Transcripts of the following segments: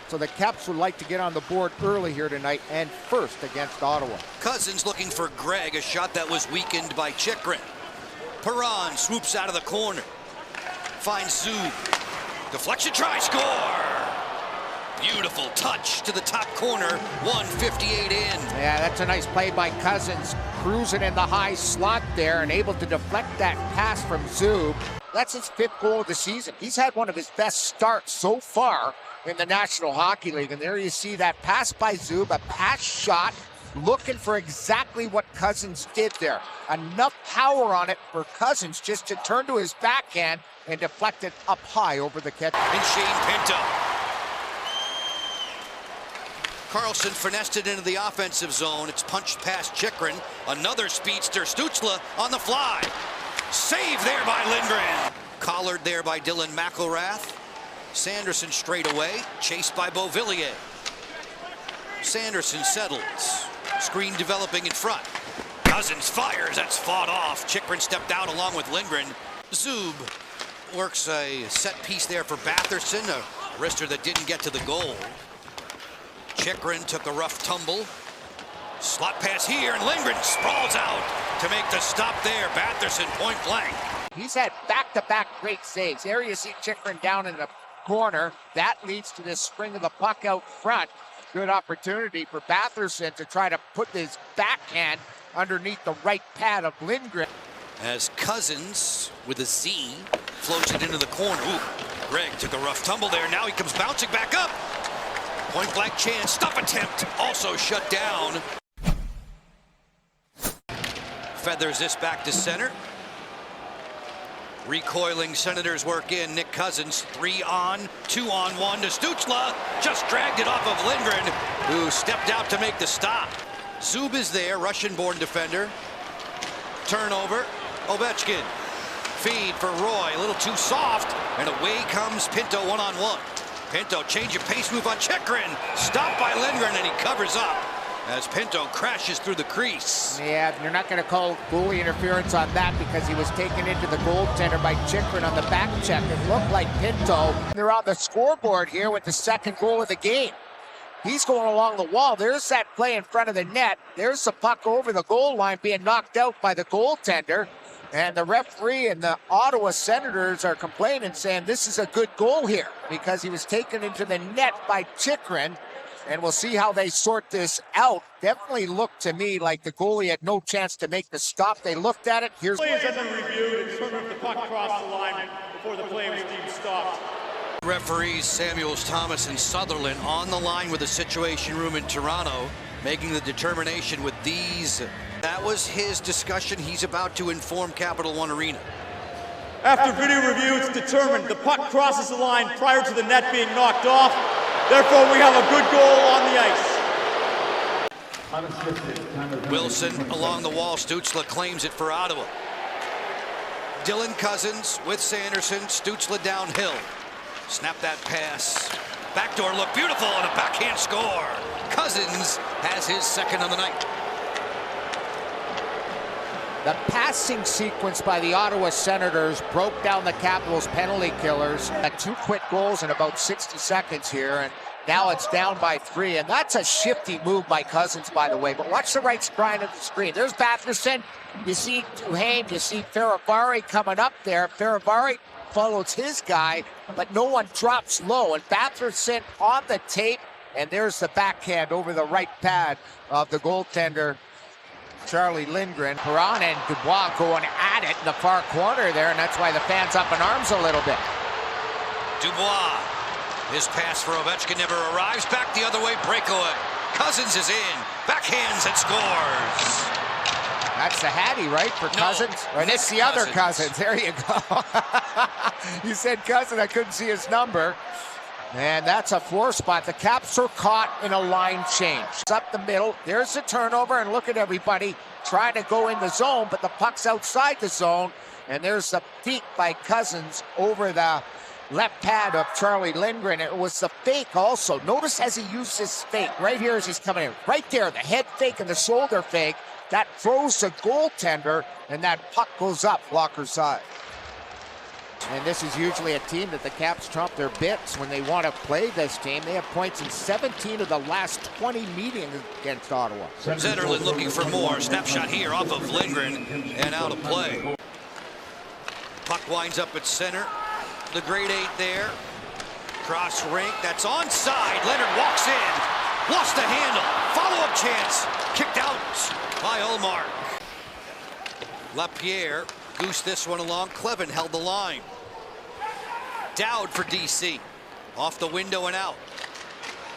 So the Caps would like to get on the board early here tonight and first against Ottawa. Cousins looking for Gregg, a shot that was weakened by Chychrun. Perron swoops out of the corner. Finds Zub. Deflection try, score! Beautiful touch to the top corner, 158 in. Yeah, that's a nice play by Cousins, cruising in the high slot there and able to deflect that pass from Zub. That's his 5th goal of the season. He's had one of his best starts so far in the National Hockey League. And there you see that pass by Zub, a pass shot, looking for exactly what Cousins did there. Enough power on it for Cousins just to turn to his backhand and deflect it up high over the catch. And Shane Pinto. Carlson finessed it into the offensive zone. It's punched past Chychrun. Another speedster, Stützle on the fly. Save there by Lindgren. Collared there by Dylan McIlrath. Sanderson straight away, chased by Beauvillier. Sanderson settles. Screen developing in front. Cousins fires, that's fought off. Chychrun stepped out along with Lindgren. Zub works a set piece there for Batherson, a wrister that didn't get to the goal. Chychrun took a rough tumble. Slot pass here, and Lindgren sprawls out to make the stop there. Batherson point blank. He's had back-to-back great saves. There you see Chychrun down in the corner. That leads to this spring of the puck out front. Good opportunity for Batherson to try to put his backhand underneath the right pad of Lindgren. As Cousins, with a Z, floats it into the corner. Ooh, Gregg took a rough tumble there. Now he comes bouncing back up. Point blank chance, stuff attempt, also shut down. Feathers this back to center. Recoiling Senators work in. Nick Cousins, 3-on, 2-on-1 to Stützle. Just dragged it off of Lindgren, who stepped out to make the stop. Zub is there, Russian-born defender. Turnover, Ovechkin. Feed for Roy, a little too soft, and away comes Pinto one-on-one. Pinto, change of pace move on Chychrun. Stopped by Lindgren, and he covers up as Pinto crashes through the crease. Yeah, you're not going to call goalie interference on that because he was taken into the goaltender by Chychrun on the back check. It looked like Pinto. They're on the scoreboard here with the 2nd goal of the game. He's going along the wall. There's that play in front of the net. There's the puck over the goal line being knocked out by the goaltender. And the referee and the Ottawa Senators are complaining, saying this is a good goal here because he was taken into the net by Chychrun. And we'll see how they sort this out. Definitely looked to me like the goalie had no chance to make the stop. They looked at it. Here's play has been reviewed and determined the puck crossed the line before the play was deemed stopped. Referees Samuels, Thomas, and Sutherland on the line with the Situation Room in Toronto, making the determination with these. That was his discussion. He's about to inform Capital One Arena. After video review, it's determined the puck crosses the line prior to the net being knocked off. Therefore, we have a good goal on the ice. Wilson along the wall. Stützle claims it for Ottawa. Dylan Cousins with Sanderson. Stützle downhill. Snap that pass. Backdoor look beautiful and a backhand score. Cousins has his 2nd on the night. The passing sequence by the Ottawa Senators broke down the Capitals' penalty killers. Had 2 quick goals in about 60 seconds here, and now it's down by 3. And that's a shifty move by Cousins, by the way. But watch the right side of the screen. There's Batherson. You see Duhaime. You see Faravari coming up there. Faravari follows his guy, but no one drops low. And Batherson on the tape, and there's the backhand over the right pad of the goaltender, Charlie Lindgren. Perron and Dubois going at it in the far corner there, and that's why the fans up in arms a little bit. Dubois, his pass for Ovechkin never arrives. Back the other way, breakaway. Cousins is in, backhands and scores. That's the Hattie, right, for Cousins? No, or this the other Cousins. There you go. You said Cousins, I couldn't see his number. And that's a 4 spot. The Caps are caught in a line change. It's up the middle. There's the turnover, and look at everybody trying to go in the zone, but the puck's outside the zone. And there's the peek by Cousins over the left pad of Charlie Lindgren. It was the fake also. Notice as he used his fake right here as he's coming in. Right there, the head fake and the shoulder fake. That throws the goaltender, and that puck goes up blocker side. And this is usually a team that the Caps trump their bits when they want to play this team. They have points in 17 of the last 20 meetings against Ottawa. Zetterlund looking for more. Snapshot here off of Lindgren and out of play. Puck winds up at center. The grade 8 there. Cross rink. That's onside. Leonard walks in. Lost the handle. Follow-up chance. Kicked out by Ullmark. LaPierre goosed this one along. Clevin held the line. Dowd for DC. Off the window and out.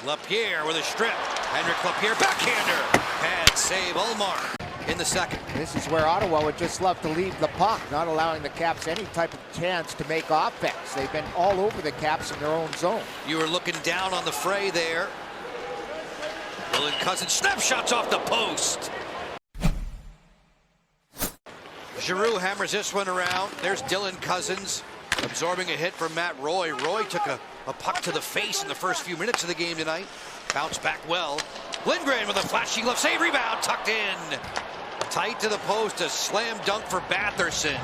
LaPierre with a strip. Henrik LaPierre backhander. Pad save Ullmark in the second. This is where Ottawa would just love to leave the puck, not allowing the Caps any type of chance to make offense. They've been all over the Caps in their own zone. You were looking down on the fray there. Dylan Cousins snapshots off the post. Giroux hammers this one around. There's Dylan Cousins absorbing a hit from Matt Roy. Roy took a puck to the face in the first few minutes of the game tonight. Bounced back well. Lindgren with a flashing left save, rebound tucked in. Tight to the post, a slam dunk for Batherson,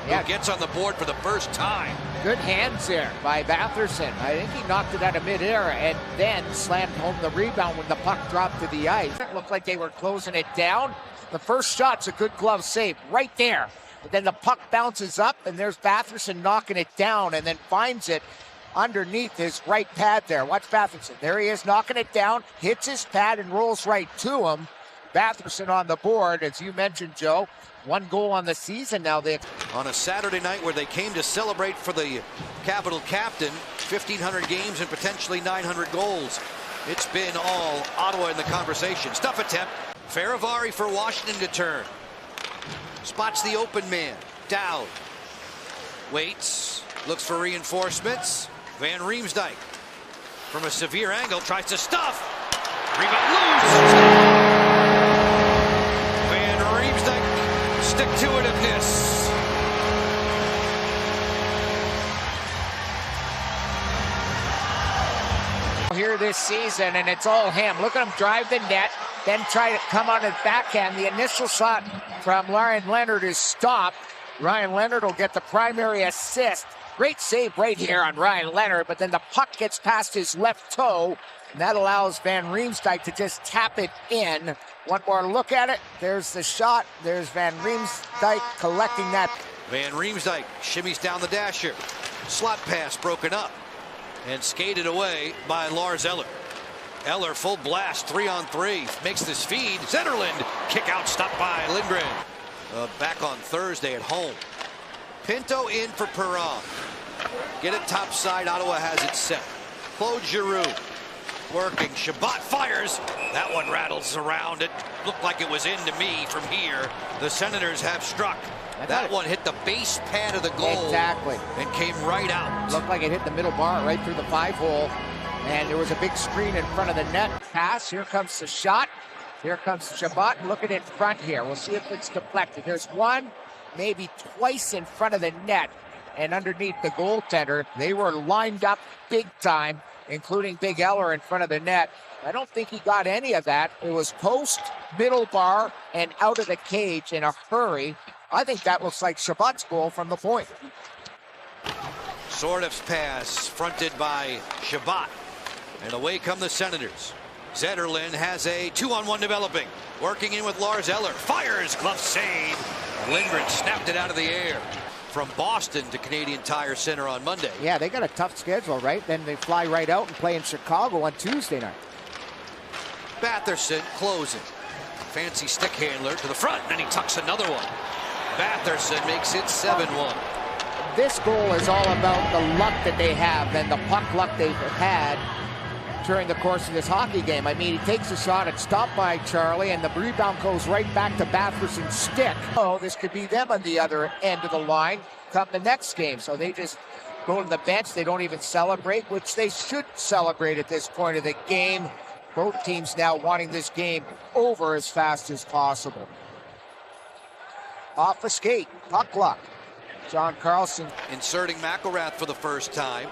who gets on the board for the first time. Good hands there by Batherson. I think he knocked it out of midair and then slammed home the rebound when the puck dropped to the ice. It looked like they were closing it down. The first shot's a good glove save right there. But then the puck bounces up and there's Batherson knocking it down and then finds it underneath his right pad there. Watch Batherson. There he is knocking it down, hits his pad and rolls right to him. Batherson on the board, as you mentioned, Joe. 1 goal on the season now. On a Saturday night where they came to celebrate for the Capital captain, 1,500 games and potentially 900 goals. It's been all Ottawa in the conversation. Stuff attempt. Faravari for Washington to turn. Spots the open man. Dowd. Waits. Looks for reinforcements. Van Riemsdyk from a severe angle tries to stuff. Rebound loose. Van Riemsdyk, stick-to-itiveness. Here this season, and it's all him. Look at him drive the net, then try to come on his backhand. The initial shot from Ryan Leonard is stopped. Ryan Leonard will get the primary assist. Great save right here on Ryan Leonard, but then the puck gets past his left toe, and that allows Van Riemsdyk to just tap it in. One more look at it. There's the shot. There's Van Riemsdyk collecting that. Van Riemsdyk shimmies down the dasher. Slot pass broken up and skated away by Lars Eller. Eller full blast, 3-on-3, makes this feed. Zetterlund, kick out, stopped by Lindgren. Back on Thursday at home. Pinto in for Perron. Get it topside, Ottawa has it set. Claude Giroux working, Shabbat fires. That one rattles around. It looked like it was into me from here. The Senators have struck. That one hit the base pad of the goal. Exactly. And came right out. Looked like it hit the middle bar right through the 5-hole. And there was a big screen in front of the net. Pass, here comes the shot. Here comes Shabbat. Look at it in front here. We'll see if it's deflected. There's one, maybe twice in front of the net and underneath the goaltender. They were lined up big time, including Big Eller in front of the net. I don't think he got any of that. It was post, middle bar, and out of the cage in a hurry. I think that looks like Shabbat's goal from the point. Sordov's pass fronted by Shabbat. And away come the Senators. Zetterlund has a 2-on-1 developing. Working in with Lars Eller. Fires, glove save. Lindgren snapped it out of the air. From Boston to Canadian Tire Center on Monday. Yeah, they got a tough schedule, right? Then they fly right out and play in Chicago on Tuesday night. Batherson closing. Fancy stick handler to the front, and he tucks another one. Batherson makes it 7-1. This goal is all about the luck that they have and the puck luck they've had during the course of this hockey game. I mean, he takes a shot, it's stopped by Charlie, and the rebound goes right back to Batherson's stick. Oh, this could be them on the other end of the line come the next game. So they just go to the bench. They don't even celebrate, which they should celebrate at this point of the game. Both teams now wanting this game over as fast as possible. Off a skate, puck luck. John Carlson inserting McElrath for the first time.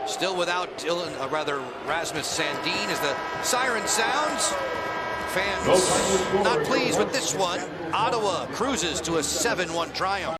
Still without Rasmus Sandin as the siren sounds. Fans not pleased with this one. Ottawa cruises to a 7-1 triumph.